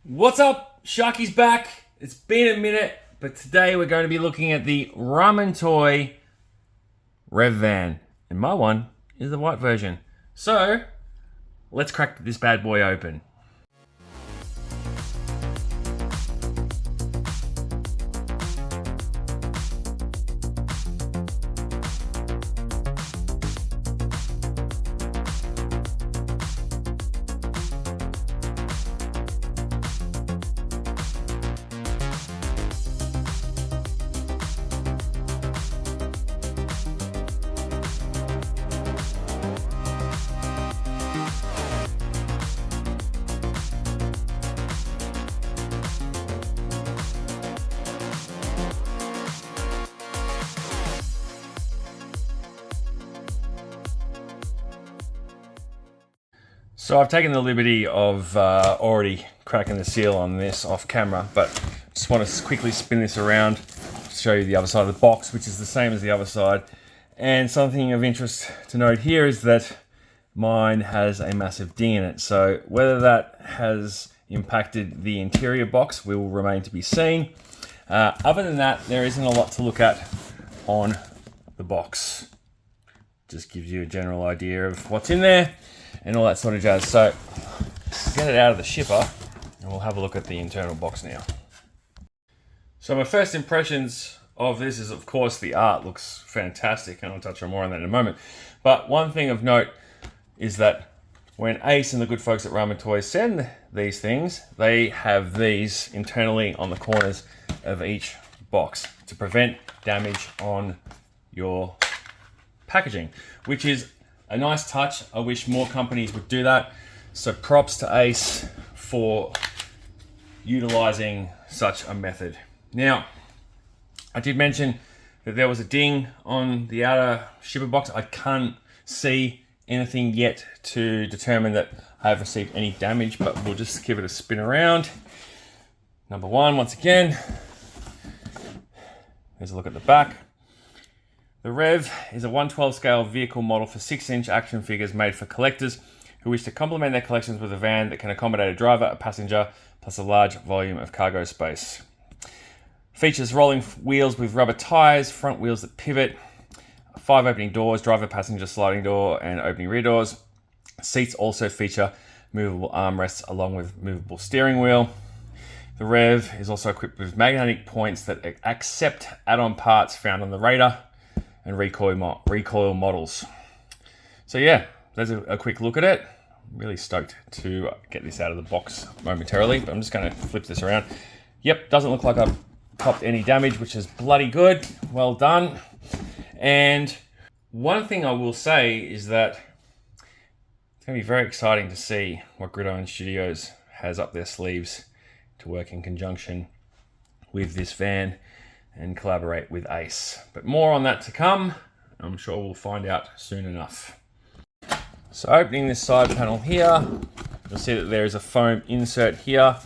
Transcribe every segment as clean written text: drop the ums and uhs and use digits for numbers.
What's up? Sharky's back. It's been a minute, but today we're going to be looking at the Ramen Toy REV van. And my one is the white version. So, let's crack this bad boy open. So I've taken the liberty of already cracking the seal on this off camera, but just want to quickly spin this around to show you the other side of the box, which is the same as the other side. And something of interest to note here is that mine has a massive ding in it. So whether that has impacted the interior box will remain to be seen. Other than that, there isn't a lot to look at on the box. Just gives you a general idea of what's in there and all that sort of jazz. So get it out of the shipper and we'll have a look at the internal box now. So my first impressions of this is, of course, the art looks fantastic, and I'll touch on more on that in a moment. But one thing of note is that when Ace and the good folks at Ramen Toys send these things, they have these internally on the corners of each box to prevent damage on your packaging, which is a nice touch. I wish more companies would do that. So props to Ace for utilizing such a method. Now, I did mention that there was a ding on the outer shipper box. I can't see anything yet to determine that I have received any damage, but we'll just give it a spin around. Number one, once again, here's a look at the back. The REV is a 1/12 scale vehicle model for 6-inch action figures made for collectors who wish to complement their collections with a van that can accommodate a driver, a passenger, plus a large volume of cargo space. Features rolling wheels with rubber tires, front wheels that pivot, 5 opening doors, driver, passenger, sliding door, and opening rear doors. Seats also feature movable armrests along with movable steering wheel. The REV is also equipped with magnetic points that accept add-on parts found on the Raider and recoil models. So yeah, there's a quick look at it. I'm really stoked to get this out of the box momentarily, but I'm just going to flip this around. Yep, doesn't look like I've copped any damage, which is bloody good. Well done. And one thing I will say is that it's going to be very exciting to see what Gridiron Studios has up their sleeves to work in conjunction with this van and collaborate with Ace. But more on that to come. I'm sure we'll find out soon enough. So opening this side panel here, you'll see that there is a foam insert here,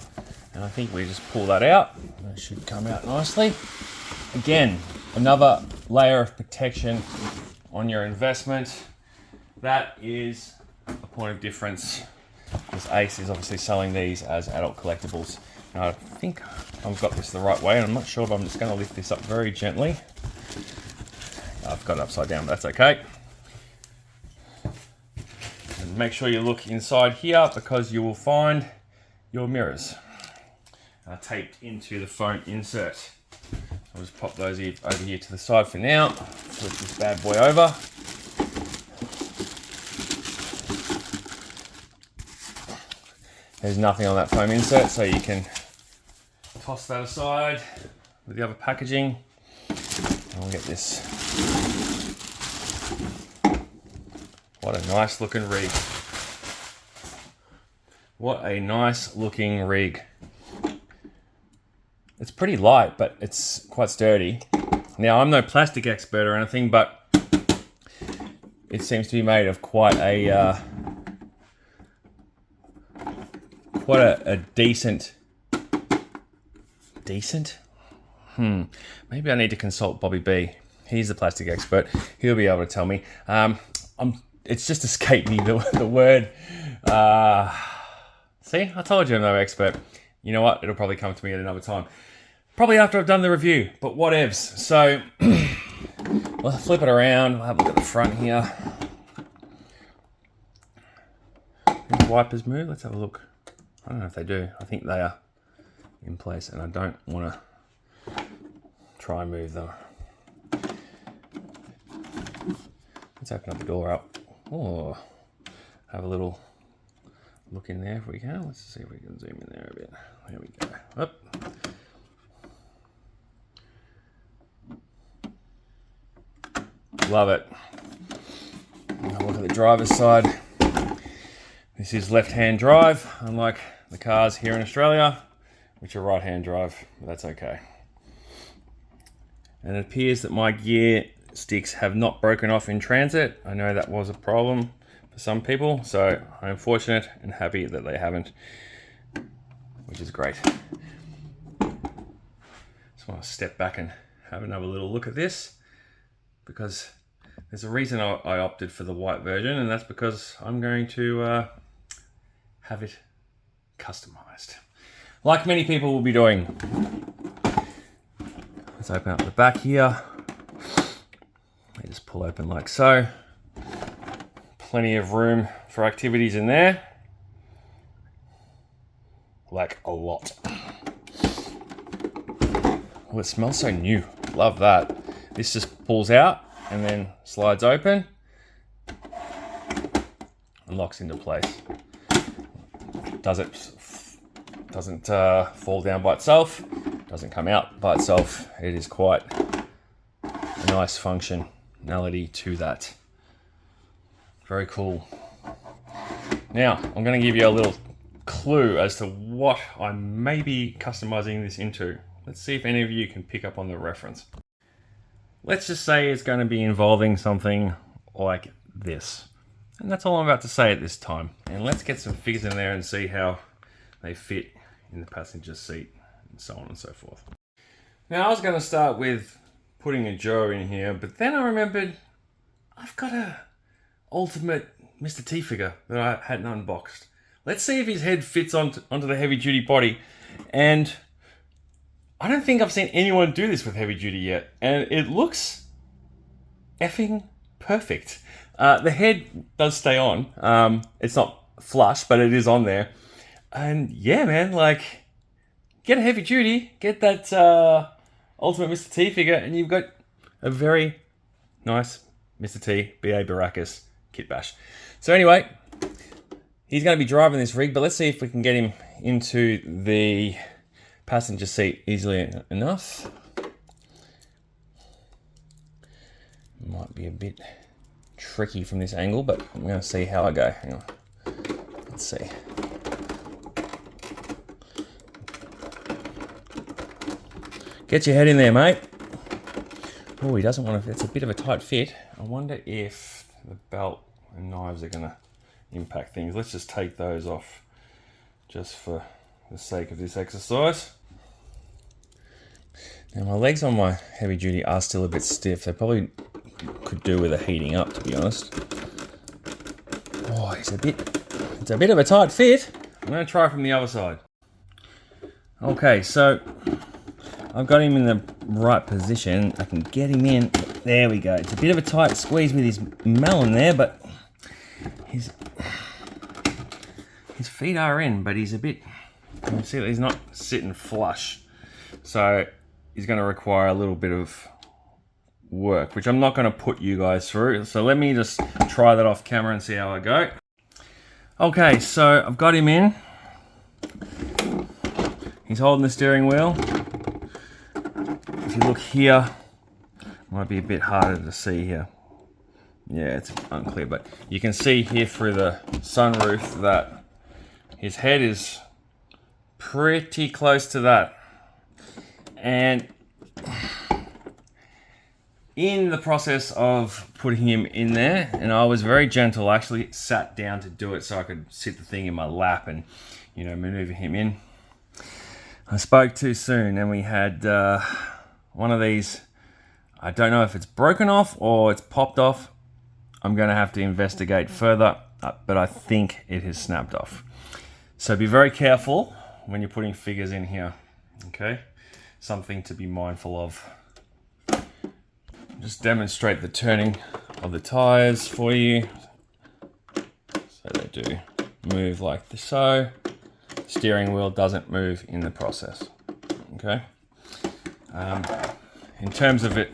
and I think we just pull that out. That should come out nicely. Again, another layer of protection on your investment. That is a point of difference, because Ace is obviously selling these as adult collectibles. Now, I think I've got this the right way, and I'm not sure if I'm just going to lift this up very gently. I've got it upside down, but that's okay. And make sure you look inside here, because you will find your mirrors taped into the foam insert. I'll just pop those over here to the side for now. Flip this bad boy over. There's nothing on that foam insert, so you can toss that aside with the other packaging. And we'll get this. What a nice looking rig. What a nice looking rig. It's pretty light, but it's quite sturdy. Now, I'm no plastic expert or anything, but it seems to be made of quite a decent. Maybe I need to consult Bobby B. He's the plastic expert. He'll be able to tell me. It's just escaped me the word. See, I told you I'm no expert. you know what? It'll probably come to me at another time. Probably after I've done the review, but whatevs. So, we'll flip it around. We'll have a look at the front here. Do the wipers move? Let's have a look. I don't know if they do. I think they are in place, and I don't want to try and move them. Let's open up the door up. Oh, have a little look in there if we can. Let's see if we can zoom in there a bit. There we go. Up. Love it. Have a look at the driver's side. This is left-hand drive, unlike the cars here in Australia, which are right-hand drive, but that's okay. And it appears that my gear sticks have not broken off in transit. I know that was a problem for some people, so I'm fortunate and happy that they haven't, which is great. Just want to step back and have another little look at this, because there's a reason I opted for the white version, and that's because I'm going to have it customized, like many people will be doing. Let's open up the back here. They just pull open like so. Plenty of room for activities in there. Like a lot. Oh, it smells so new. Love that. This just pulls out and then slides open and locks into place. Doesn't fall down by itself. Doesn't come out by itself. It is quite a nice functionality to that. Very cool. Now, I'm going to give you a little clue as to what I may be customizing this into. Let's see if any of you can pick up on the reference. Let's just say it's going to be involving something like this. And that's all I'm about to say at this time. And let's get some figures in there and see how they fit in the passenger seat and so on and so forth. Now, I was going to start with putting a Joe in here, but then I remembered I've got a ultimate Mr. T figure that I hadn't unboxed. Let's see if his head fits onto the heavy duty body. And I don't think I've seen anyone do this with heavy duty yet. And it looks effing perfect. The head does stay on. It's not flush, but it is on there. And yeah, man, like, get a heavy duty, get that ultimate Mr. T figure, and you've got a very nice Mr. T B.A. Baracus kit bash. So anyway, he's going to be driving this rig, but let's see if we can get him into the passenger seat easily enough. Might be a bit tricky from this angle, but I'm going to see how I go. Hang on. Let's see. Get your head in there, mate. Oh, he doesn't want to. It's a bit of a tight fit. I wonder if the belt and knives are going to impact things. Let's just take those off just for the sake of this exercise. Now, my legs on my heavy duty are still a bit stiff. They probably could do with a heating up, to be honest. Oh, it's a bit of a tight fit. I'm going to try from the other side. Okay, so I've got him in the right position. I can get him in. There we go. It's a bit of a tight squeeze with his melon there, but his feet are in, but he's a bit, you can see that he's not sitting flush. So he's going to require a little bit of work, which I'm not going to put you guys through. So let me just try that off camera and see how I go. Okay, so I've got him in. He's holding the steering wheel. If you look here, might be a bit harder to see here. Yeah, it's unclear, but you can see here through the sunroof that his head is pretty close to that. And in the process of putting him in there, and I was very gentle, I actually sat down to do it so I could sit the thing in my lap and, you know, maneuver him in. I spoke too soon, and we had one of these. I don't know if it's broken off or it's popped off. I'm going to have to investigate further, but I think it has snapped off. So be very careful when you're putting figures in here, okay? Something to be mindful of. Just demonstrate the turning of the tires for you. So they do move like so. Steering wheel doesn't move in the process, okay? In terms of it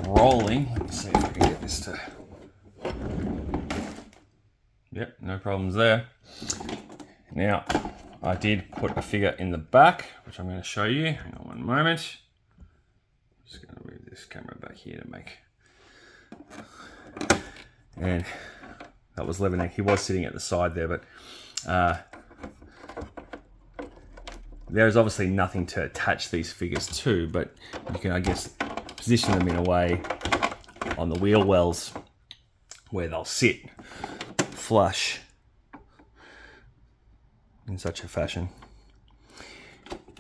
rolling, let me see if I can get this to... Yep, no problems there. Now, I did put a figure in the back, which I'm going to show you. Hang on one moment. Just going to move this camera back here to make... And that was Lebanon. He was sitting at the side there, but there's obviously nothing to attach these figures to, but you can, I guess, position them in a way on the wheel wells where they'll sit flush in such a fashion.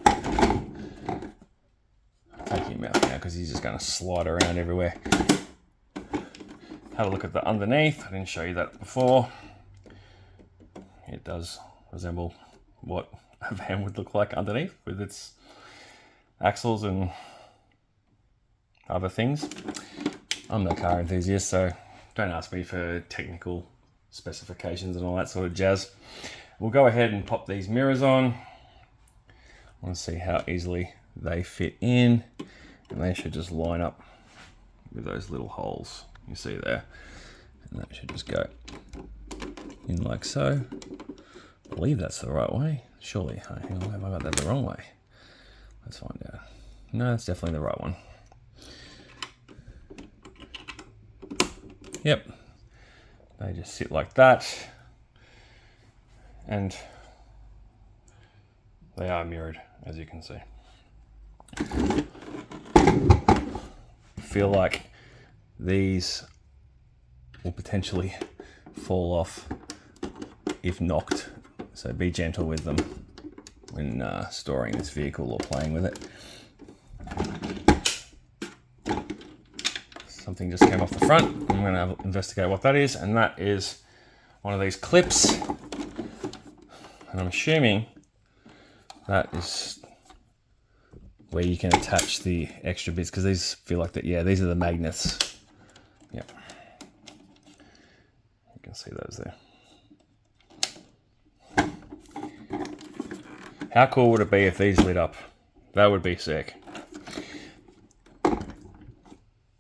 I'll take him out now because he's just going to slide around everywhere. Have a look at the underneath. I didn't show you that before. It does resemble what a van would look like underneath with its axles and other things. I'm no car enthusiast, so don't ask me for technical specifications and all that sort of jazz. We'll go ahead and pop these mirrors on. I want to see how easily they fit in, and they should just line up with those little holes you see there, and that should just go in like so. I believe that's the right way. Surely, hang on, have I got that the wrong way? Let's find out. No, it's definitely the right one. Yep, they just sit like that, and they are mirrored, as you can see. I feel like these will potentially fall off if knocked, so be gentle with them when storing this vehicle or playing with it. Something just came off the front. I'm going to investigate what that is, and that is one of these clips, and I'm assuming that is where you can attach the extra bits, because these feel like that. Yeah, these are the magnets. Yep, you can see those there. How cool would it be if these lit up? That would be sick.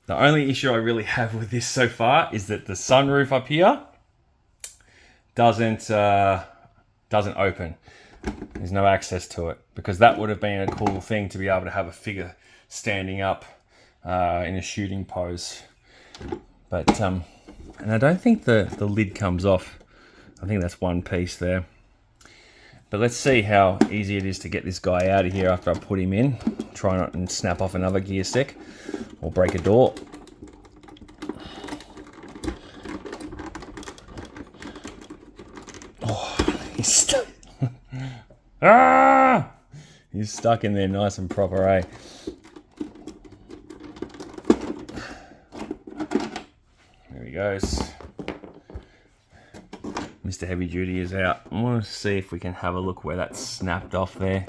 The only issue I really have with this so far is that the sunroof up here doesn't open. There's no access to it, because that would have been a cool thing to be able to have a figure standing up in a shooting pose. But and I don't think the lid comes off. I think that's one piece there. But let's see how easy it is to get this guy out of here after I put him in. Try not and snap off another gear stick or break a door. Oh, he's stuck. Ah! He's stuck in there nice and proper, eh? There he goes. Mr. Heavy Duty is out. I want to see if we can have a look where that's snapped off there.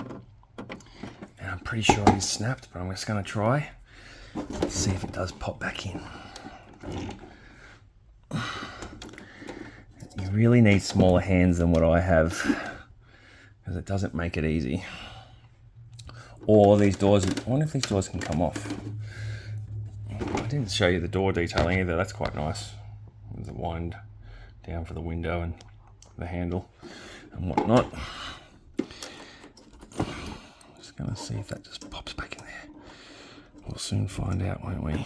And I'm pretty sure he's snapped, but I'm just going to try. Let's see if it does pop back in. You really need smaller hands than what I have, because it doesn't make it easy. Or these doors, I wonder if these doors can come off. I didn't show you the door detailing either. That's quite nice. There's a wind down for the window and the handle and whatnot. Just gonna see if that just pops back in there. We'll soon find out, won't we? No,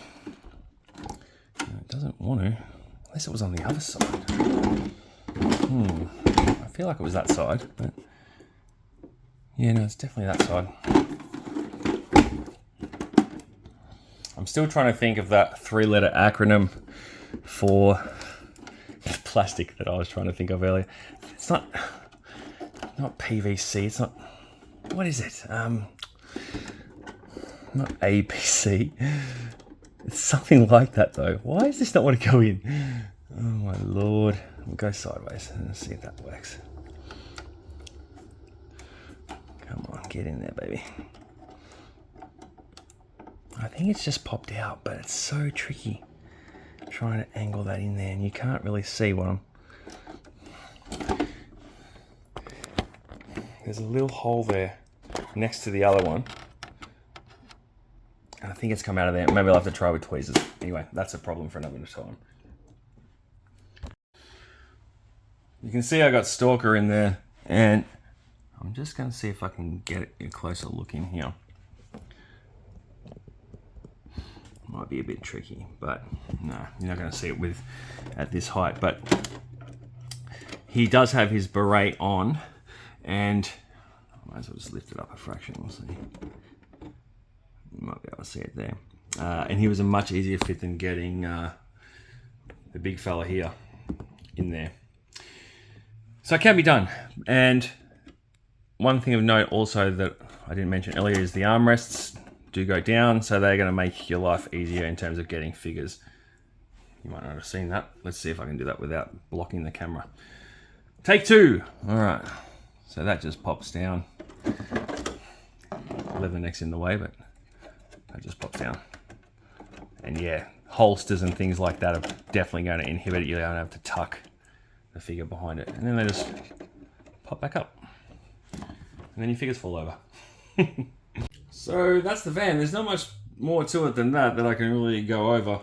it doesn't want to, unless it was on the other side. I feel like it was that side, but yeah, no, it's definitely that side. I'm still trying to think of that 3-letter acronym for plastic that I was trying to think of earlier. It's not PVC. It's not. What is it? Not APC. It's something like that though. Why does this not want to go in? Oh my lord. We'll go sideways and see if that works. Get in there, baby. I think it's just popped out, but it's so tricky trying to angle that in there, and you can't really see what I'm... There's a little hole there next to the other one. And I think it's come out of there. Maybe I'll have to try with tweezers. Anyway, that's a problem for another time. You can see I got Stalker in there, and I'm just going to see if I can get a closer look in here. Might be a bit tricky, but no, you're not going to see it with at this height. But he does have his beret on, and I might as well just lift it up a fraction. We'll see. You might be able to see it there. And he was a much easier fit than getting the big fella here in there. So it can be done. And one thing of note also that I didn't mention earlier is the armrests do go down, so they're going to make your life easier in terms of getting figures. You might not have seen that. Let's see if I can do that without blocking the camera. Take two. All right. So that just pops down. Leatherneck's in the way, but that just pops down. And yeah, holsters and things like that are definitely going to inhibit it. You don't have to tuck the figure behind it. And then they just pop back up. And then your figures fall over. So that's the van. There's not much more to it than that I can really go over.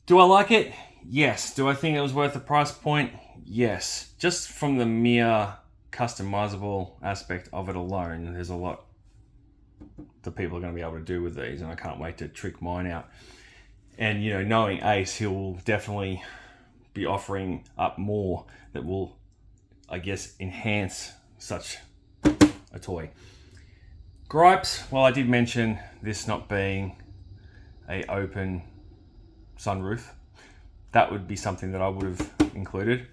Do I like it? Yes. Do I think it was worth the price point? Yes. Just from the mere customizable aspect of it alone, there's a lot that people are going to be able to do with these, and I can't wait to trick mine out. And, you know, knowing Ace, he'll definitely be offering up more that will, I guess, enhance such a toy. Gripes, well, I did mention this not being a open sunroof. That would be something that I would have included.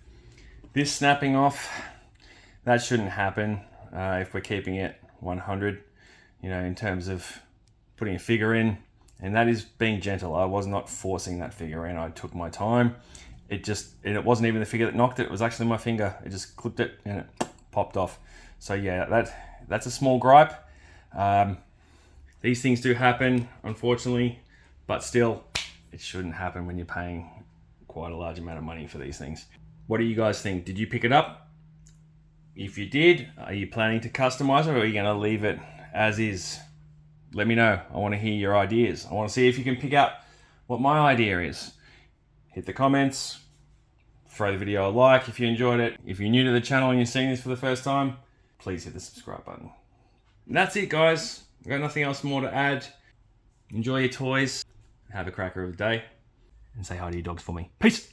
This snapping off, that shouldn't happen if we're keeping it 100, you know, in terms of putting a figure in. And that is being gentle. I was not forcing that figure in. I took my time. It wasn't even the figure that knocked it. It was actually my finger. It just clipped it and it popped off. So yeah, that's a small gripe. These things do happen, unfortunately, but still, it shouldn't happen when you're paying quite a large amount of money for these things. What do you guys think? Did you pick it up? If you did, are you planning to customize it, or are you going to leave it as is? Let me know. I want to hear your ideas. I want to see if you can pick out what my idea is. Hit the comments, throw the video a like if you enjoyed it. If you're new to the channel and you're seeing this for the first time, please hit the subscribe button. And that's it, guys. I've got nothing else more to add. Enjoy your toys. Have a cracker of the day. And say hi to your dogs for me. Peace.